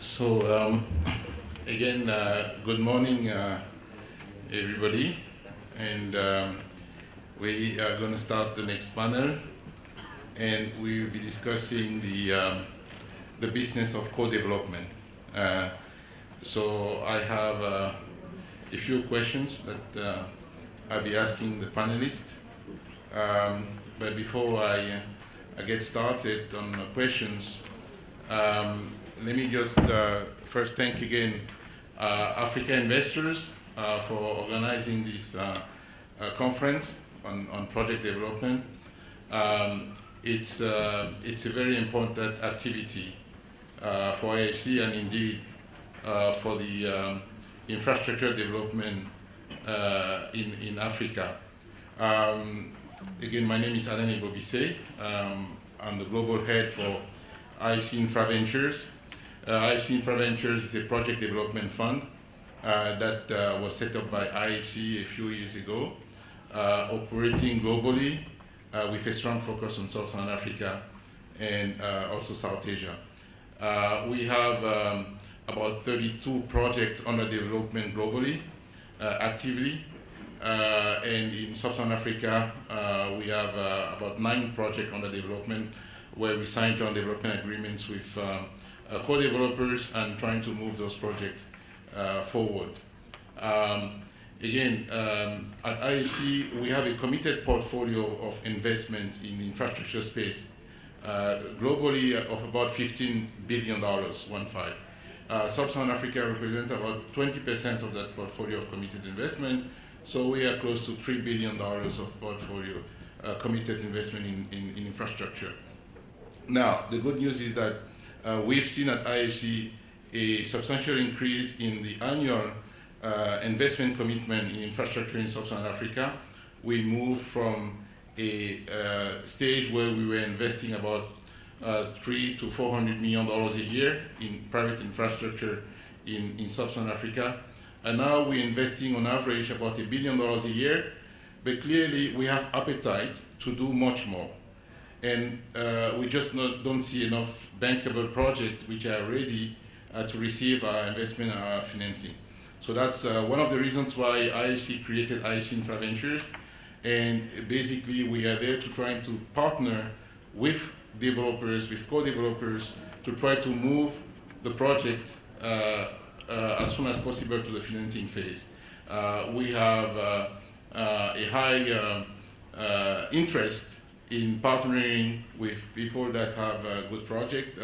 So again, good morning, everybody, and we are going to start the next panel, and we will be discussing the business of co-development. So I have a few questions that I'll be asking the panelists, but before I get started on the questions, let me just first thank again Africa Investors for organizing this conference on project development. It's a very important activity for IFC and indeed for the infrastructure development in Africa. Again, my name is Alain Ebobisse. I'm the global head for IFC InfraVentures. IFC InfraVentures is a project development fund that was set up by IFC a few years ago, operating globally with a strong focus on Sub-Saharan Africa and also South Asia. We have about 32 projects under development globally, actively, and in Sub-Saharan Africa we have about 9 projects under development where we signed joint development agreements with co-developers and trying to move those projects forward. Again, at IFC, we have a committed portfolio of investment in the infrastructure space globally of about $15 billion, 1.5. Sub-Saharan Africa represents about 20% of that portfolio of committed investment, so we are close to $3 billion of portfolio committed investment in infrastructure. Now, the good news is that we've seen at IFC a substantial increase in the annual investment commitment in infrastructure in Sub-Saharan Africa. We moved from a stage where we were investing about $300 to $400 million a year in private infrastructure in Sub-Saharan Africa. And now we're investing on average about $1 billion a year, but clearly we have appetite to do much more. And we just don't see enough bankable projects which are ready to receive our investment and our financing. So that's one of the reasons why IFC created IFC InfraVentures. And basically we are there to try to partner with developers, with co-developers, to try to move the project as soon as possible to the financing phase. We have a high interest in partnering with people that have a good project,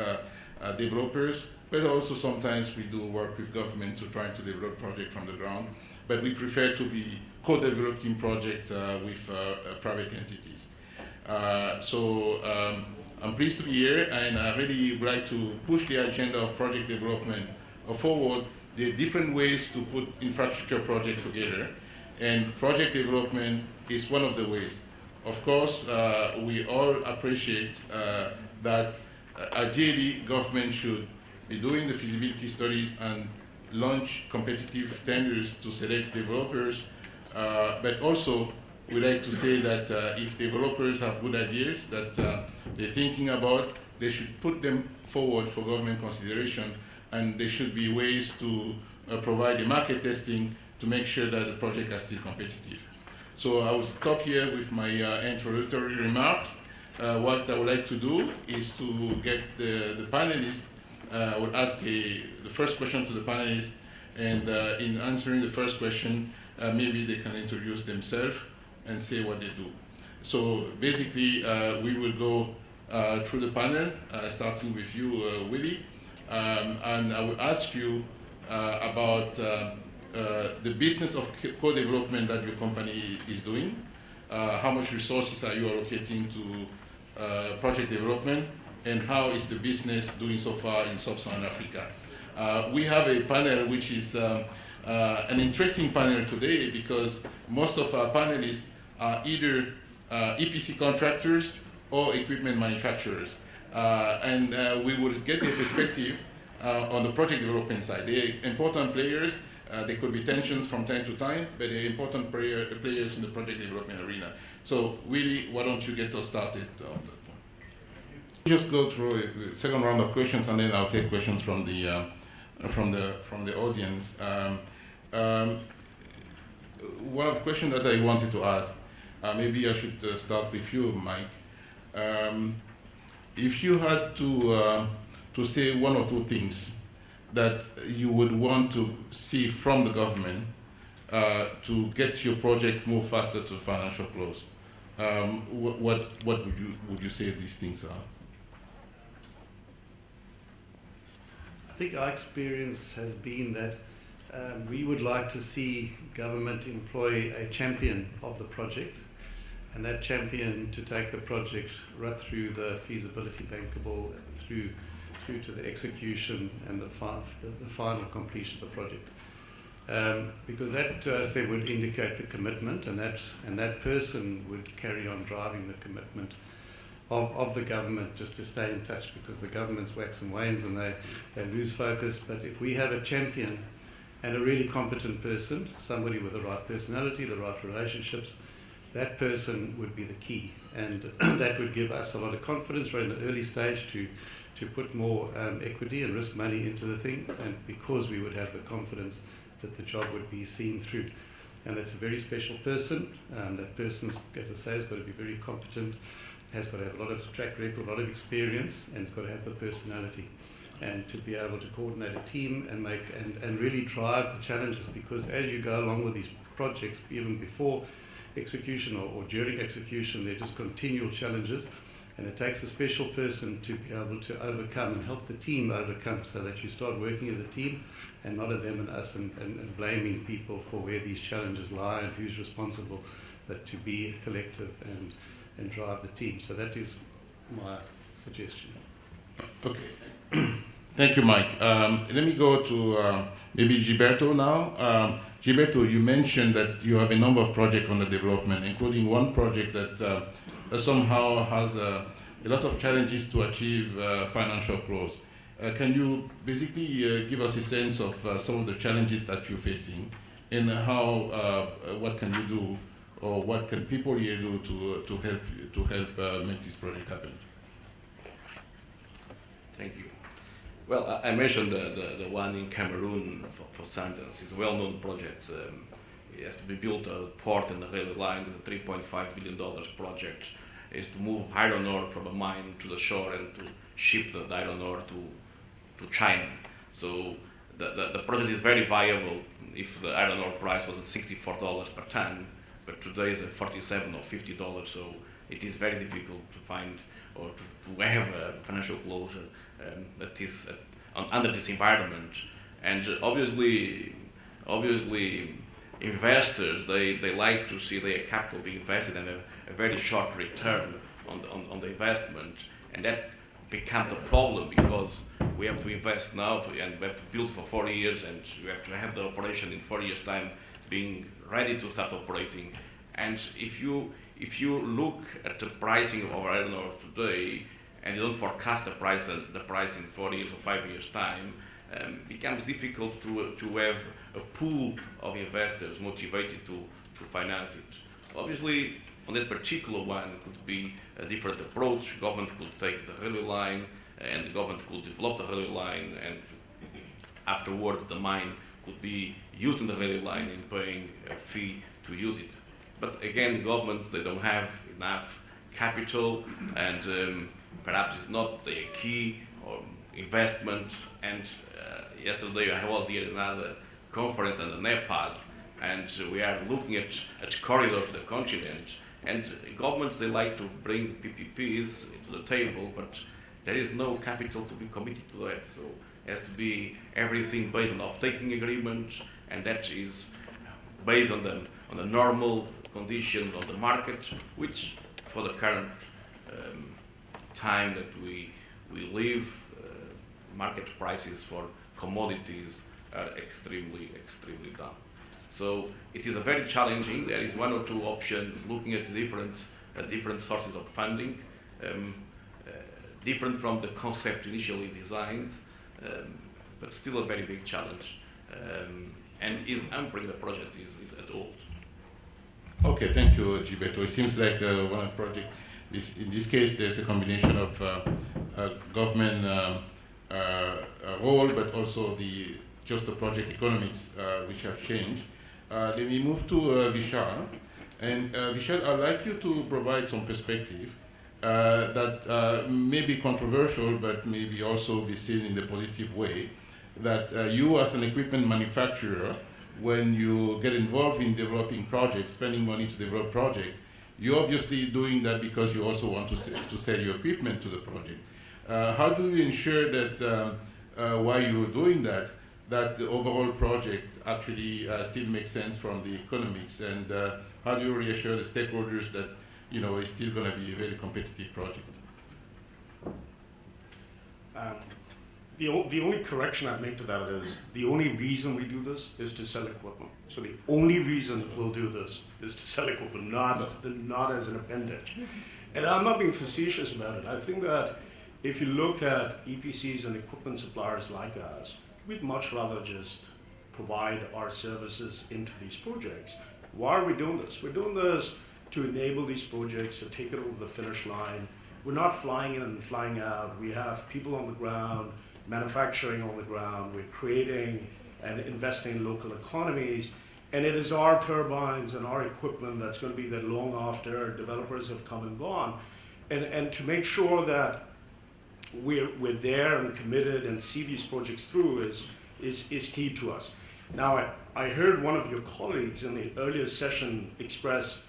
developers, but also sometimes we do work with government to try to develop projects from the ground. But we prefer to be co-developing projects with private entities. So I'm pleased to be here, and I really would like to push the agenda of project development forward. There are different ways to put infrastructure projects together, and project development is one of the ways. Of course, we all appreciate that ideally government should be doing the feasibility studies and launch competitive tenders to select developers, but also we like to say that if developers have good ideas that they're thinking about, they should put them forward for government consideration, and there should be ways to provide the market testing to make sure that the projects are still competitive. So I will stop here with my introductory remarks. What I would like to do is to get the panelists. I will ask the first question to the panelists, and in answering the first question, maybe they can introduce themselves and say what they do. So basically, we will go through the panel, starting with you, Willie, and I will ask you about the business of co-development that your company is doing. How much resources are you allocating to project development, and how is the business doing so far in Sub-Saharan Africa? We have a panel which is an interesting panel today because most of our panelists are either EPC contractors or equipment manufacturers. And we will get a perspective on the project development side. They are important players. There could be tensions from time to time, but they're important players in the project development arena. So Willie, why don't you get us started on that one? Just go through a second round of questions, and then I'll take questions from the from the audience. One of the questions that I wanted to ask, maybe I should start with you, Mike. If you had to say one or two things that you would want to see from the government to get your project move faster to financial close, what would you say these things are? I think our experience has been that we would like to see government employ a champion of the project, and that champion to take the project right through the feasibility bankable, through to the execution and the final completion of the project. Because that to us then would indicate the commitment, and that person would carry on driving the commitment of the government just to stay in touch, because the government's wax and wanes and they lose focus. But if we have a champion and a really competent person, somebody with the right personality, the right relationships, that person would be the key. And that would give us a lot of confidence right in the early stage to put more equity and risk money into the thing, and because we would have the confidence that the job would be seen through. And that's a very special person. That person, as I say, has got to be very competent, has got to have a lot of track record, a lot of experience, and it's got to have the personality. And to be able to coordinate a team and make and really drive the challenges, because as you go along with these projects, even before execution or during execution, they're just continual challenges, and it takes a special person to be able to overcome and help the team overcome, so that you start working as a team and not a them and us and blaming people for where these challenges lie and who's responsible, but to be collective and drive the team. So that is my suggestion. Okay. Thank you, Mike. Let me go to maybe Gilberto now. Gilberto, you mentioned that you have a number of projects under development, including one project that somehow has a lot of challenges to achieve financial close. Can you basically give us a sense of some of the challenges that you're facing, and how what can you do, or what can people here do to help make this project happen? Thank you. Well, I mentioned the one in Cameroon for Sundance. It's a well-known project. It has to be built a port and a railway line. It's a $3.5 billion project. Is to move iron ore from a mine to the shore and to ship the iron ore to China. So the project is very viable if the iron ore price was at $64 per ton, but today is at $47 or $50. So it is very difficult to find or to have a financial closure that is under this environment. And obviously investors, they like to see their capital being invested and a very short return on the investment, and that becomes a problem, because we have to invest now and we have to build for 4 years, and we have to have the operation in 4 years' time being ready to start operating. And if you look at the pricing of iron ore today and you don't forecast the price in 4 years or 5 years' time, it becomes difficult to have a pool of investors motivated to finance it. Obviously, on that particular one, it could be a different approach. Government could take the railway line, and the government could develop the railway line, and afterwards the mine could be using the railway line and paying a fee to use it. But again, governments, they don't have enough capital, and perhaps it's not their key investment. And yesterday I was here at another conference in Nepal, and we are looking at corridors to the continent, and governments, they like to bring PPPs to the table, but there is no capital to be committed to that. So it has to be everything based on off-taking agreement, and that is based on the normal conditions on the market, which for the current time that we live, market prices for commodities are extremely down. So it is a very challenging. There is one or two options looking at different sources of funding, different from the concept initially designed, but still a very big challenge, and is hampering the project is at all. Okay, thank you, Gilberto. It seems like one project. In this case, there's a combination of government role, but also just the project economics which have changed. Let me move to Vishal. And Vishal, I'd like you to provide some perspective that may be controversial, but maybe also be seen in the positive way, that you as an equipment manufacturer, when you get involved in developing projects, spending money to develop projects, you're obviously doing that because you also want to sell your equipment to the project. How do you ensure that while you're doing that, that the overall project actually still makes sense from the economics, and how do you reassure the stakeholders that it's still going to be a very competitive project? The only correction I'd make to that is the only reason we do this is to sell equipment. So the only reason we'll do this is to sell equipment, not as an appendage. And I'm not being facetious about it. I think that if you look at EPCs and equipment suppliers like us, we'd much rather just provide our services into these projects. Why are we doing this? We're doing this to enable these projects to take it over the finish line. We're not flying in and flying out. We have people on the ground, manufacturing on the ground. We're creating and investing in local economies. And it is our turbines and our equipment that's going to be there long after developers have come and gone. And to make sure that we're there and committed and see these projects through is key to us. Now, I heard one of your colleagues in the earlier session express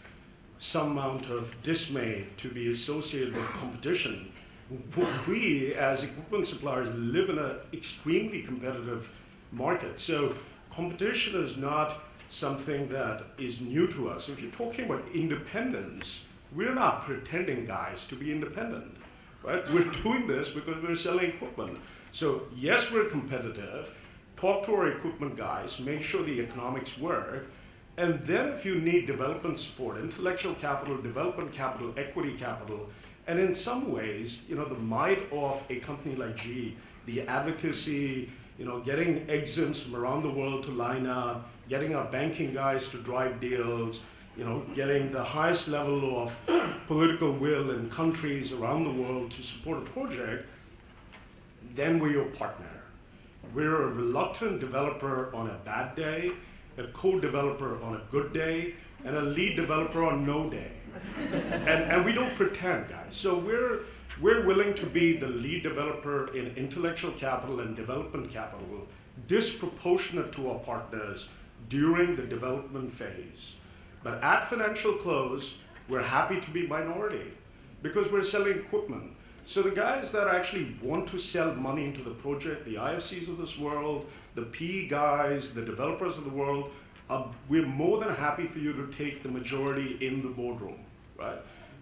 some amount of dismay to be associated with competition. We, as equipment suppliers, live in an extremely competitive market. So competition is not something that is new to us. If you're talking about independence, we're not pretending, guys, to be independent. Right? We're doing this because we're selling equipment. So yes, we're competitive. Talk to our equipment guys, make sure the economics work. And then if you need development support, intellectual capital, development capital, equity capital, and in some ways, the might of a company like GE, the advocacy, getting exits from around the world to line up, getting our banking guys to drive deals, getting the highest level of political will in countries around the world to support a project, then we're your partner. We're a reluctant developer on a bad day, a co-developer on a good day, and a lead developer on no day. And we don't pretend, guys. So we're willing to be the lead developer in intellectual capital and development capital, disproportionate to our partners during the development phase. But at financial close, we're happy to be minority because we're selling equipment. So the guys that actually want to sell money into the project, the IFCs of this world, the PE guys, the developers of the world, we're more than happy for you to take the majority in the boardroom, right?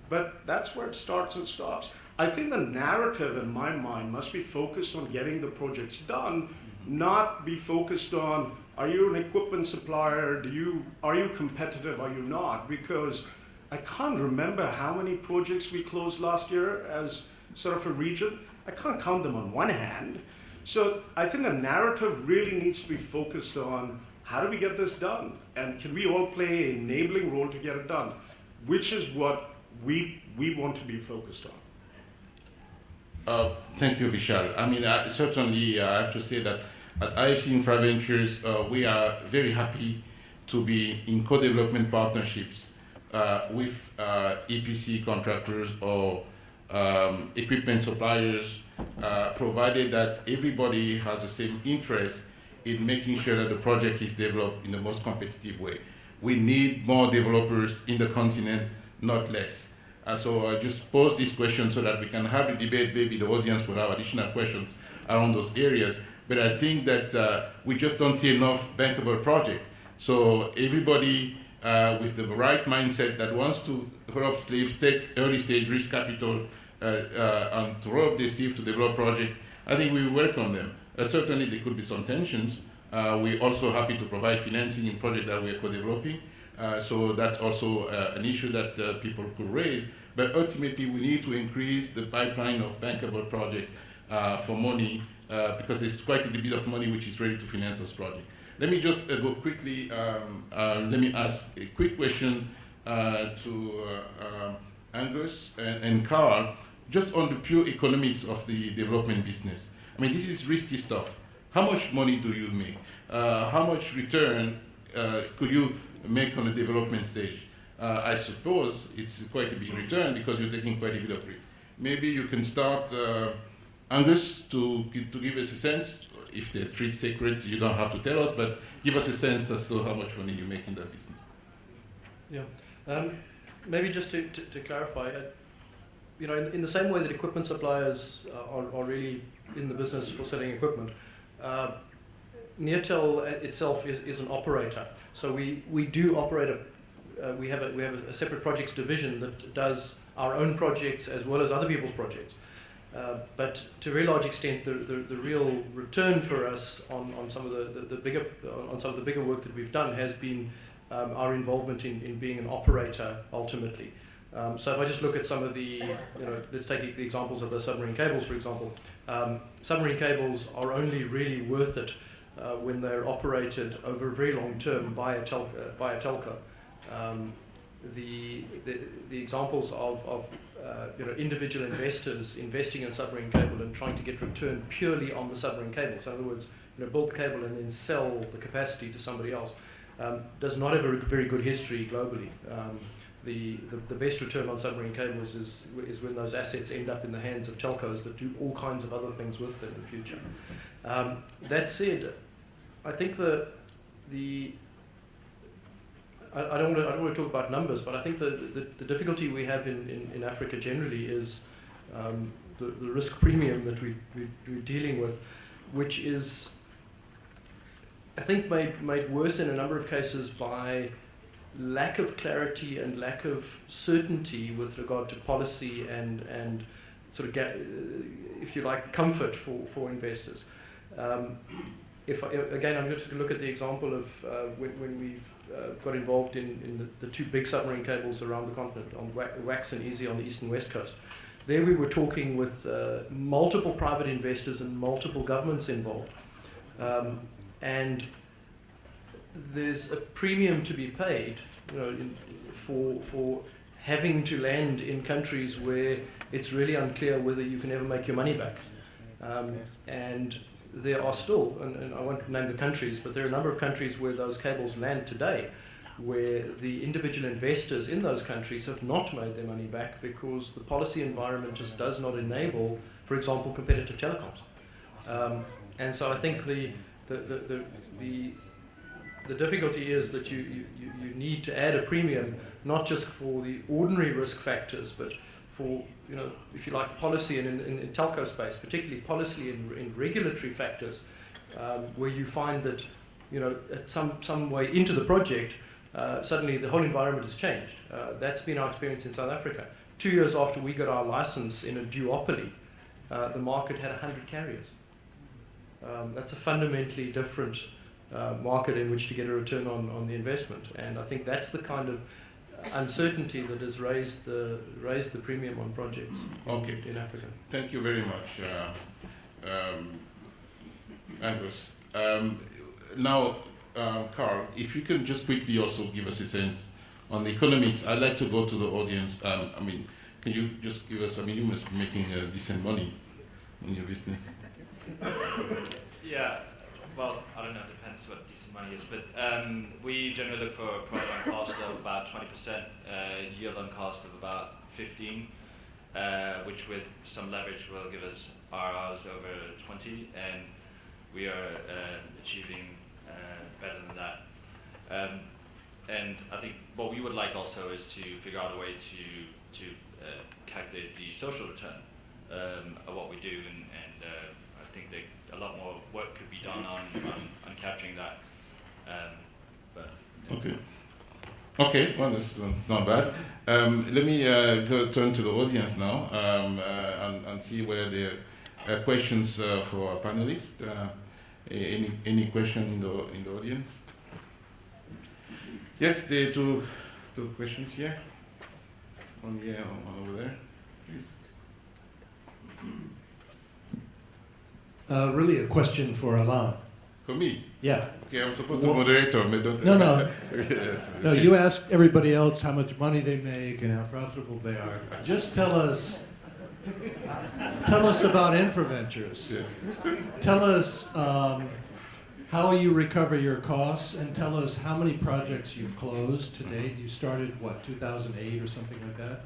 But that's where it starts and stops. I think the narrative in my mind must be focused on getting the projects done, not be focused on, are you an equipment supplier? Are you competitive? Are you not? Because I can't remember how many projects we closed last year as sort of a region. I can't count them on one hand. So I think the narrative really needs to be focused on how do we get this done? And can we all play an enabling role to get it done? Which is what we want to be focused on. Thank you, Vishal. I mean, certainly I have to say that at IFC InfraVentures, we are very happy to be in co-development partnerships with EPC contractors or equipment suppliers, provided that everybody has the same interest in making sure that the project is developed in the most competitive way. We need more developers in the continent, not less. So I just pose this question so that we can have a debate. Maybe the audience will have additional questions around those areas. But I think that we just don't see enough bankable projects. So everybody with the right mindset that wants to roll up sleeves, take early stage risk capital, and to roll up their sleeves to develop projects, I think we welcome them. Certainly there could be some tensions. We're also happy to provide financing in projects that we're co-developing. So that's also an issue that people could raise. But ultimately, we need to increase the pipeline of bankable projects for money because there's quite a bit of money which is ready to finance those projects. Let me just go quickly. Let me ask a quick question to Angus and Carl, just on the pure economics of the development business. I mean, this is risky stuff. How much money do you make? How much return could you make on a development stage? I suppose it's quite a big return because you're taking quite a bit of risk. Maybe you can start, Angus, to give us a sense. If they're trade secret, you don't have to tell us, but give us a sense as to how much money you make in that business. Yeah. Maybe just to clarify, you know, in the same way that equipment suppliers are really in the business for selling equipment, Neotel itself is an operator. So we do operate we have a separate projects division that does our own projects as well as other people's projects. But to a very large extent, the real return for us on some of the bigger work that we've done has been our involvement in being an operator ultimately. So if I just look at some of the, let's take the examples of the submarine cables, for example. Submarine cables are only really worth it when they're operated over a very long term by a telco. The examples of individual investors investing in submarine cable and trying to get return purely on the submarine cable. So in other words, build the cable and then sell the capacity to somebody else does not have a very good history globally. The best return on submarine cables is when those assets end up in the hands of telcos that do all kinds of other things with them in the future. That said, I think I don't want to talk about numbers, but I think the difficulty we have in Africa generally is the risk premium that we're dealing with, which is, I think, made worse in a number of cases by lack of clarity and lack of certainty with regard to policy and sort of, if you like, comfort for investors. Again, I'm just going to look at the example of when we've got involved in the two big submarine cables around the continent, on WAX and Easy on the east and west coast. There we were talking with multiple private investors and multiple governments involved. And there's a premium to be paid, for having to land in countries where it's really unclear whether you can ever make your money back. And there are still, and I won't name the countries, but there are a number of countries where those cables land today, where the individual investors in those countries have not made their money back because the policy environment just does not enable, for example, competitive telecoms. And so I think the difficulty is that you need to add a premium, not just for the ordinary risk factors, but for, if you like, policy and in telco space, particularly policy and regulatory factors, where you find that, at some way into the project, suddenly the whole environment has changed. That's been our experience in South Africa. 2 years after we got our license in a duopoly, the market had 100 carriers. That's a fundamentally different market in which to get a return on the investment, and I think that's the kind of uncertainty that has raised the premium on projects in Africa. Thank you very much, Angus. Now, Carl, if you can just quickly also give us a sense on the economics. I'd like to go to the audience. Can you just give us, you must be making decent money in your business. Yeah, well, I don't know, it depends what decent money is, but we generally look for a profit on cost of about 20%, yield on cost of about 15, which with some leverage will give us ROIs over 20, and we are achieving better than that. And I think what we would like also is to figure out a way to calculate the social return of what we do, and I think that a lot more work could be done on capturing that. Okay, well, that's not bad. Let me turn to the audience now and see whether there are questions for our panelists. Any question in the audience? Yes, there are two questions here. One here, one over there, please. Really a question for Alain. For me? Yeah. Okay, I'm supposed to moderate, but don't. No. Yes. No, you ask everybody else how much money they make and how profitable they are. Just tell us, Tell us about InfraVentures. Yes. Tell us how you recover your costs, and tell us how many projects you've closed to date. You started, what, 2008 or something like that?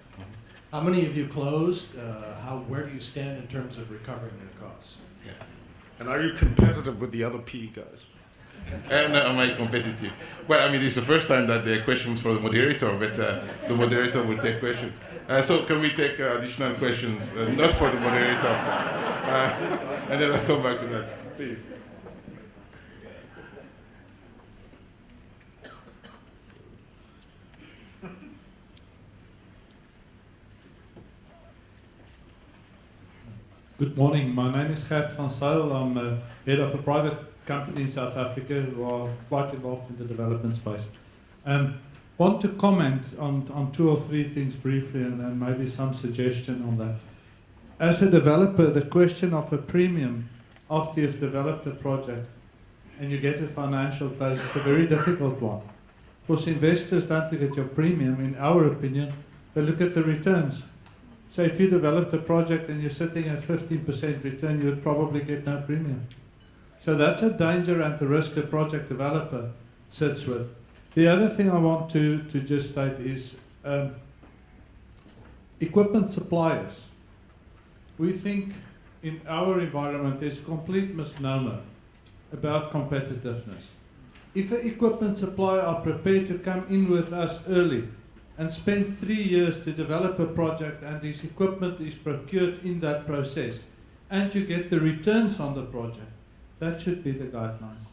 How many have you closed? Where do you stand in terms of recovering your costs? Yes. And are you competitive with the other PE guys? And am I competitive? Well, I mean, it's the first time that there are questions for the moderator, but the moderator will take questions. So can we take additional questions, not for the moderator, and then I'll come back to that, please. Good morning. My name is Gert van Zyl. I'm head of a private company in South Africa who are quite involved in the development space. Want to comment on 2 or 3 things briefly and maybe some suggestion on that. As a developer, the question of a premium after you've developed a project and you get a financial close is a very difficult one. Because investors don't look at your premium, in our opinion, they look at the returns. So if you developed a project and you're sitting at 15% return, you would probably get no premium. So that's a danger and the risk a project developer sits with. The other thing I want to just state is equipment suppliers. We think in our environment there's a complete misnomer about competitiveness. If an equipment supplier are prepared to come in with us early and spend 3 years to develop a project and this equipment is procured in that process, and you get the returns on the project, that should be the guidelines,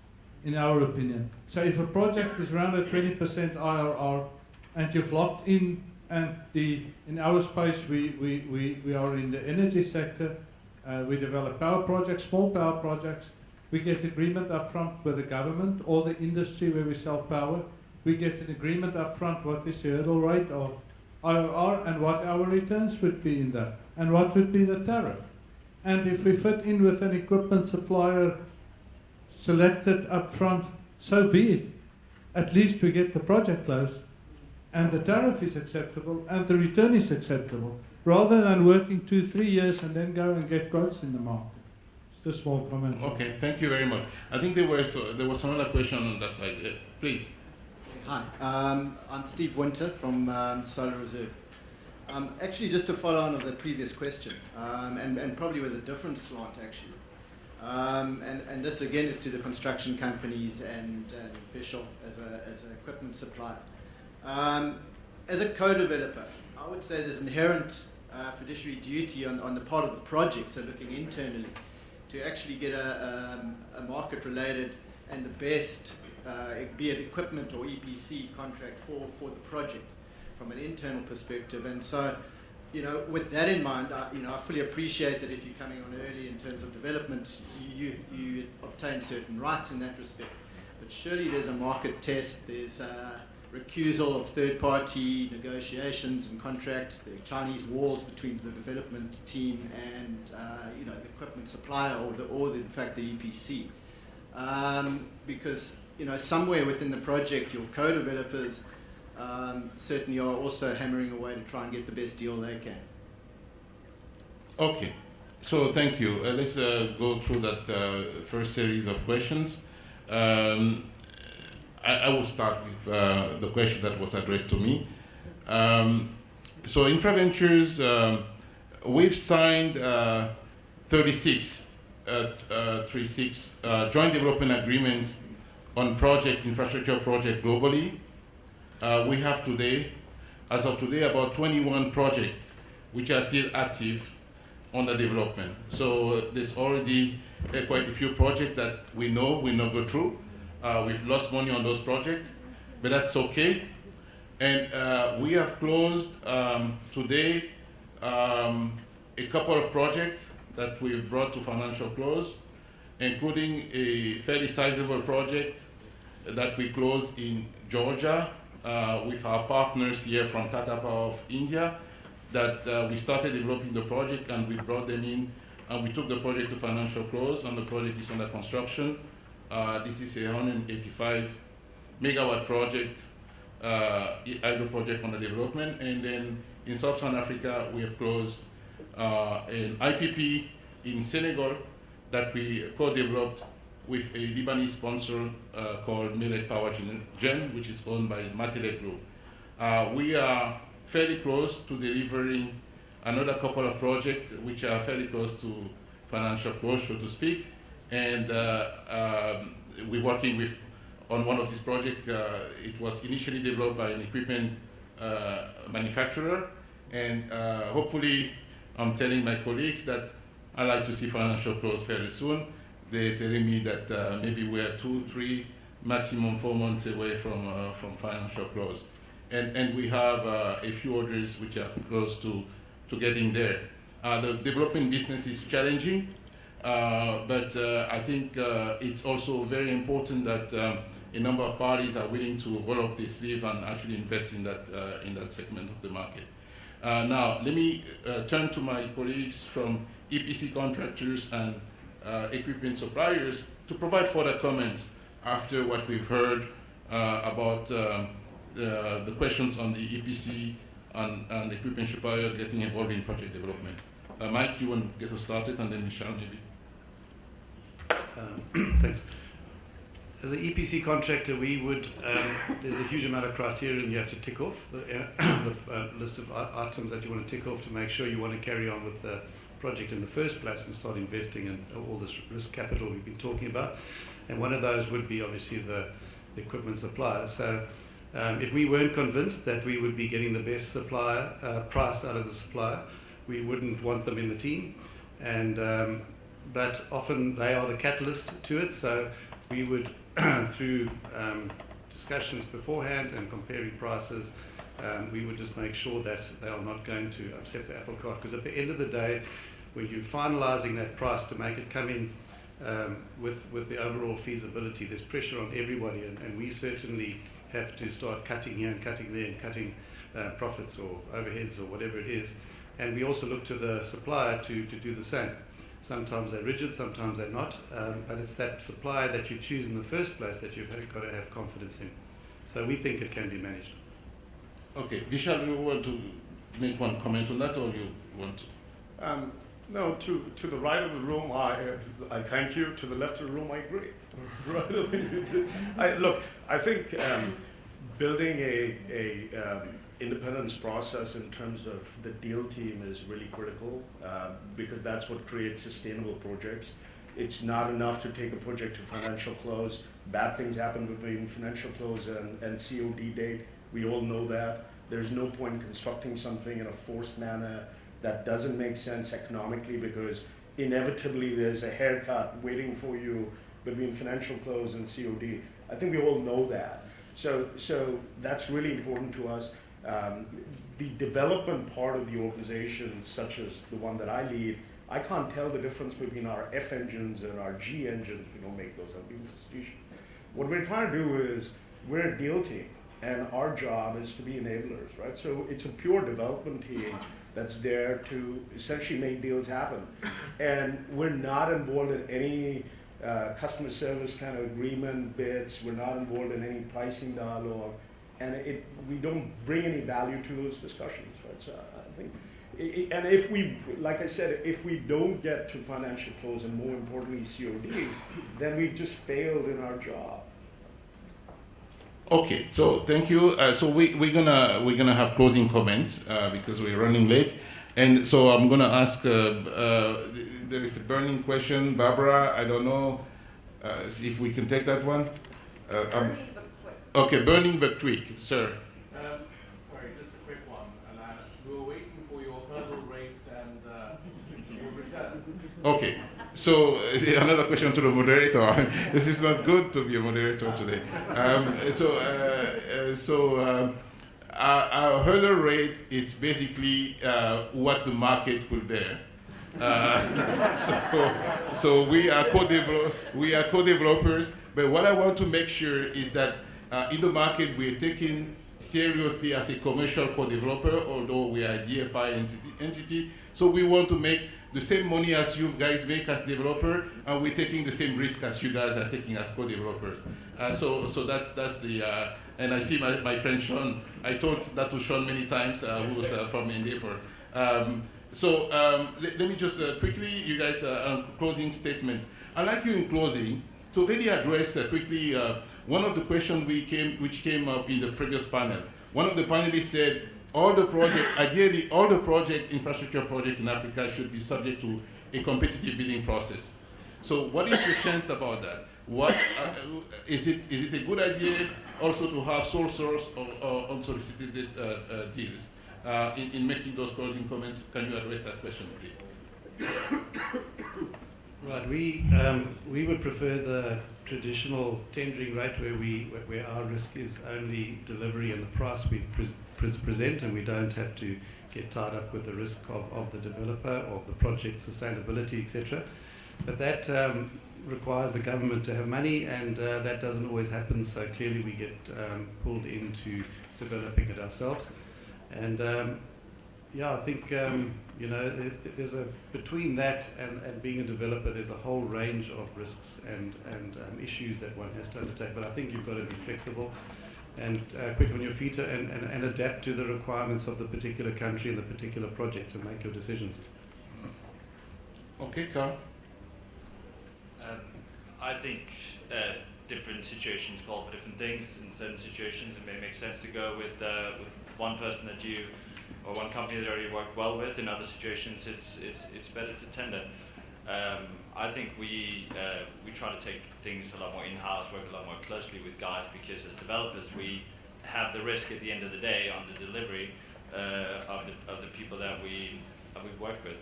in our opinion. So if a project is around a 20% IRR and you've locked in, and in our space we are in the energy sector, we develop power projects, small power projects, we get agreement up front with the government or the industry where we sell power. We get an agreement up front what is the hurdle rate of IRR and what our returns would be in that, and what would be the tariff. And if we fit in with an equipment supplier selected up front, so be it. At least we get the project closed, and the tariff is acceptable, and the return is acceptable, rather than working 2-3 years and then go and get quotes in the market. Just a small comment. Okay, thank you very much. I think there was some other question on that side. Please. Hi, I'm Steve Winter from Solar Reserve. Actually, just to follow on with the previous question, and probably with a different slant, actually. And this again is to the construction companies and official as an equipment supplier. As a co-developer, I would say there's inherent fiduciary duty on the part of the project, so looking internally, to actually get a market-related and the best, be it equipment or EPC contract for the project from an internal perspective. And so, with that in mind, I fully appreciate that if you're coming on early in terms of development, you obtain certain rights in that respect. But surely there's a market test, there's a recusal of third-party negotiations and contracts, the Chinese walls between the development team and the equipment supplier or in fact the EPC. Because somewhere within the project, your co-developers certainly are also hammering away to try and get the best deal they can. Okay, so thank you. Let's go through that first series of questions. I will start with the question that was addressed to me. So InfraVentures, we've signed 36 joint development agreements on infrastructure project globally. We have today, as of today, about 21 projects which are still active under development. So there's already quite a few projects that we know will not go through. We've lost money on those projects, but that's okay. And we have closed today a couple of projects that we've brought to financial close, including a fairly sizable project that we closed in Georgia with our partners here from Tata Power of India, that we started developing the project and we brought them in and we took the project to financial close, and the project is under construction. This is a 185 megawatt project, hydro project under development. And then in Sub-Saharan Africa, we have closed an IPP in Senegal that we co-developed with a Lebanese sponsor called Millet Power Gen, which is owned by Matelec Group. We are fairly close to delivering another couple of projects which are fairly close to financial close, so to speak. And we're working on one of these projects. It was initially developed by an equipment manufacturer. And hopefully, I'm telling my colleagues that I like to see financial close fairly soon. They're telling me that maybe we are 2, 3, maximum 4 months away from financial close. And we have a few others which are close to getting there. The development business is challenging, but I think it's also very important that a number of parties are willing to roll up their sleeve and actually invest in that segment of the market. Now, let me turn to my colleagues from EPC Contractors and equipment suppliers to provide further comments after what we've heard about the questions on the EPC and equipment supplier getting involved in project development. Mike, you want to get us started, and then Michelle maybe. Thanks. As an EPC contractor, we would, there's a huge amount of criteria you have to tick off, the list of items that you want to tick off to make sure you want to carry on with the project in the first place and start investing in all this risk capital we've been talking about. And one of those would be obviously the equipment supplier. So if we weren't convinced that we would be getting the best supplier price out of the supplier, we wouldn't want them in the team. And but often they are the catalyst to it. So we would, through discussions beforehand and comparing prices, we would just make sure that they are not going to upset the apple cart. Because at the end of the day, when you're finalising that price to make it come in with the overall feasibility, there's pressure on everybody, and we certainly have to start cutting here and cutting there and cutting profits or overheads or whatever it is. And we also look to the supplier to do the same. Sometimes they're rigid, sometimes they're not, but it's that supplier that you choose in the first place that you've got to have confidence in. So we think it can be managed. Okay, Vishal, you want to make one comment on that, or you want to? No, to the right of the room, I thank you. To the left of the room, I agree. Look, I think building a independence process in terms of the deal team is really critical because that's what creates sustainable projects. It's not enough to take a project to financial close. Bad things happen between financial close and COD date. We all know that. There's no point in constructing something in a forced manner that doesn't make sense economically, because inevitably there's a haircut waiting for you between financial close and COD. I think we all know that. So that's really important to us. The development part of the organization, such as the one that I lead, I can't tell the difference between our F engines and our G engines. We don't make those. What we're trying to do is, we're a deal team, and our job is to be enablers, right? So it's a pure development team that's there to essentially make deals happen. And we're not involved in any customer service kind of agreement bits. We're not involved in any pricing dialogue. And we don't bring any value to those discussions, right? So I think, and if we, like I said, if we don't get to financial close, and more importantly COD, then we've just failed in our job. Okay, so thank you. So we're gonna have closing comments because we're running late, and so I'm gonna ask. There is a burning question, Barbara. I don't know see if we can take that one. Burning but quick. Okay, burning but quick, sir. Sorry, just a quick one, Alain. We were waiting for your hurdle rates and your return. Okay. So another question to the moderator. This is not good to be a moderator today. Our hurdle rate is basically what the market will bear. So we are co-developers. But what I want to make sure is that in the market we're taken seriously as a commercial co-developer, although we are a DFI entity. So we want to make the same money as you guys make as developer, and we're taking the same risk as you guys are taking as co-developers. So that's the, and I see my friend Sean. I told that to Sean many times, who was from Endeavor. So let me just quickly, you guys, closing statements. I'd like you in closing to really address quickly one of the questions which came up in the previous panel. One of the panelists said ideally all the infrastructure projects in Africa should be subject to a competitive bidding process. So what is your sense about that? Is it a good idea also to have sole source or unsolicited deals? In making those closing comments, can you address that question, please? Right, we would prefer the traditional tendering rate where our risk is only delivery and the price we present, and we don't have to get tied up with the risk of the developer or the project sustainability, etc. But that requires the government to have money, and that doesn't always happen, so clearly we get pulled into developing it ourselves. And yeah, I think there's between that and being a developer, there's a whole range of risks and issues that one has to undertake. But I think you've got to be flexible and quick on your feet and adapt to the requirements of the particular country and the particular project and make your decisions. Okay, Carl. I think different situations call for different things. In certain situations, it may make sense to go with one person that you, or one company that you already work well with. In other situations, it's better to tender. I think we try to take things a lot more in-house, work a lot more closely with guys, because as developers, we have the risk at the end of the day on the delivery of the people that we work with.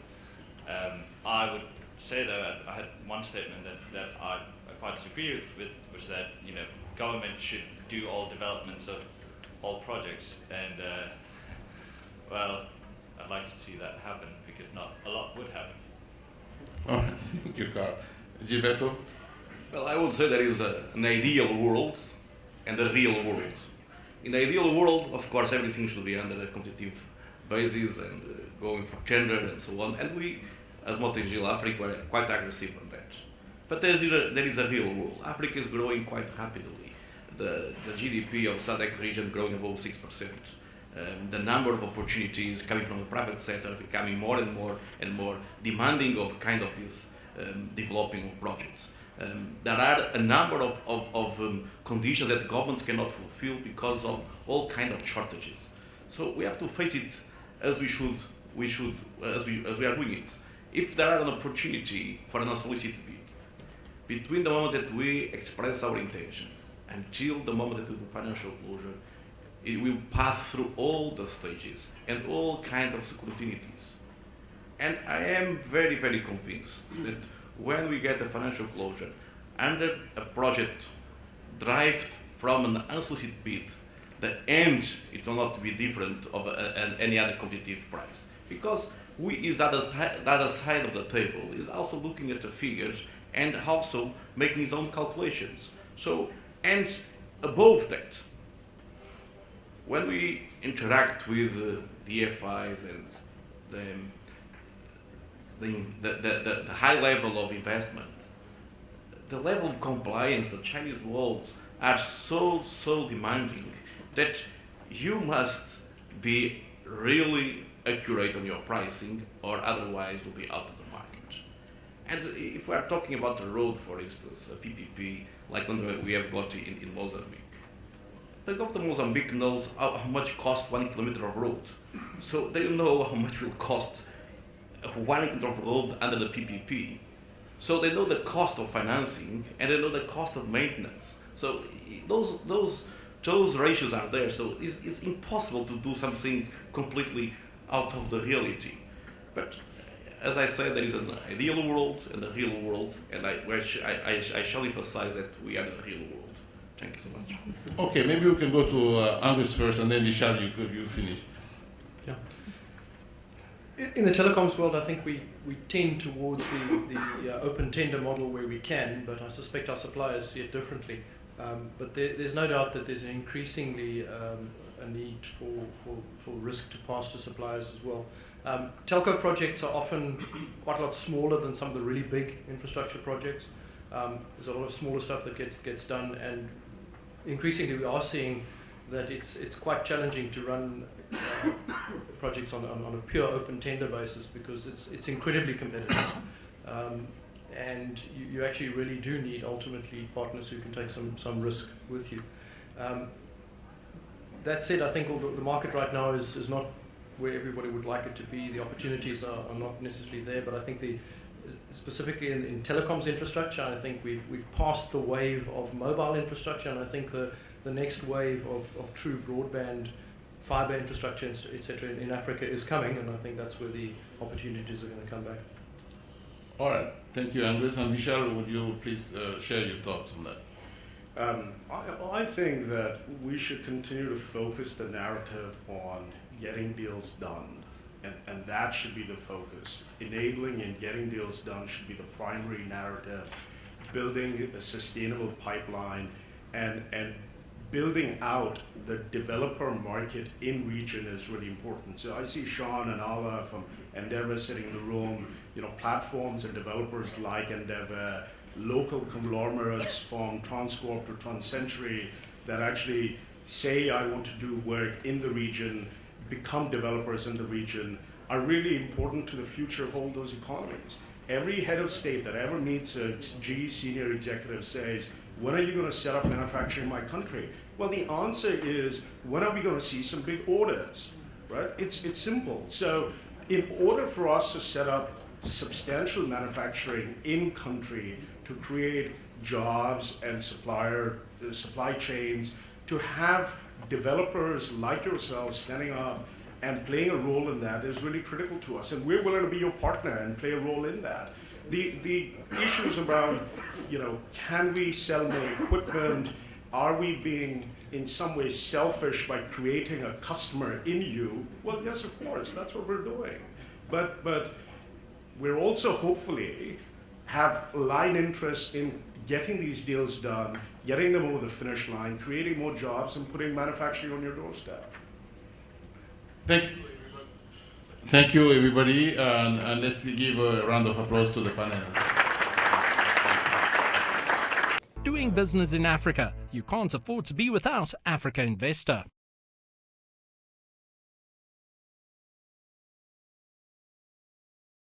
I would say though, I had one statement that I quite disagree with, was that government should do all developments of all projects, and well, I'd like to see that happen, because not a lot would happen. Oh, thank you, Carl. Gilberto? Well, I would say there is an ideal world and a real world. In the ideal world, of course, everything should be under a competitive basis and going for tender and so on, and we, as Motengil Africa, are quite aggressive on that. But there is a real world. Africa is growing quite rapidly. The GDP of SADC region growing above 6%. The number of opportunities coming from the private sector becoming more and more demanding of kind of these developing projects. There are a number of conditions that governments cannot fulfill because of all kind of shortages. So we have to face it as we are doing it. If there are an opportunity for an unsolicited bid, between the moment that we express our intention until the moment that we do financial closure, it will pass through all the stages and all kinds of scrutinities. And I am very, very convinced that when we get a financial closure under a project derived from an unsolicited bid, the end, it will not be different of any other competitive price. Because we is the other side of the table, is also looking at the figures and also making his own calculations. So, and above that, when we interact with the FIs and the high level of investment, the level of compliance, the Chinese laws are so demanding that you must be really accurate on your pricing, or otherwise you'll be out of the market. And if we are talking about the road, for instance, a PPP, like one we have got in Mozambique, the government of Mozambique knows how much costs 1 kilometer of road. So they know how much will cost 1 kilometer of road under the PPP. So they know the cost of financing and they know the cost of maintenance. So those ratios are there. So it's impossible to do something completely out of the reality. But as I said, there is an ideal world and a real world, and I shall emphasize that we are in a real world. Thank you so much. Okay, maybe we can go to Angus first, and then Michel, you finish. Yeah. In the telecoms world, I think we tend towards the open tender model where we can, but I suspect our suppliers see it differently. But there's no doubt that there's an increasingly a need for risk to pass to suppliers as well. Telco projects are often quite a lot smaller than some of the really big infrastructure projects. There's a lot of smaller stuff that gets done, and increasingly we are seeing that it's quite challenging to run projects on a pure open tender basis, because it's incredibly competitive. And you actually really do need ultimately partners who can take some risk with you. That said, I think the market right now is not where everybody would like it to be. The opportunities are not necessarily there, but I think specifically in telecoms infrastructure, I think we've passed the wave of mobile infrastructure, and I think the next wave of true broadband fiber infrastructure, etc. in Africa is coming, and I think that's where the opportunities are going to come back. All right, thank you, Andres. And Michel, would you please share your thoughts on that? I think that we should continue to focus the narrative on getting deals done, and that should be the focus. Enabling and getting deals done should be the primary narrative. Building a sustainable pipeline and building out the developer market in region is really important. So I see Sean and Alain from Endeavour sitting in the room, platforms and developers like Endeavour, local conglomerates from Transcorp to TransCentury that actually say, I want to do work in the region, become developers in the region, are really important to the future of all those economies. Every head of state that ever meets a GE senior executive says, when are you going to set up manufacturing in my country? Well, the answer is, when are we going to see some big orders, right? It's simple. So in order for us to set up substantial manufacturing in country, to create jobs and supply chains, to have developers like yourselves standing up and playing a role in that is really critical to us. And we're willing to be your partner and play a role in that. The issues around, can we sell more equipment? Are we being in some way selfish by creating a customer in you? Well, yes, of course, that's what we're doing. But we're also hopefully have aligned interest in getting these deals done, getting them over the finish line, creating more jobs, and putting manufacturing on your doorstep. Thank you, everybody, and let's give a round of applause to the panel. Doing business in Africa. You can't afford to be without Africa Investor.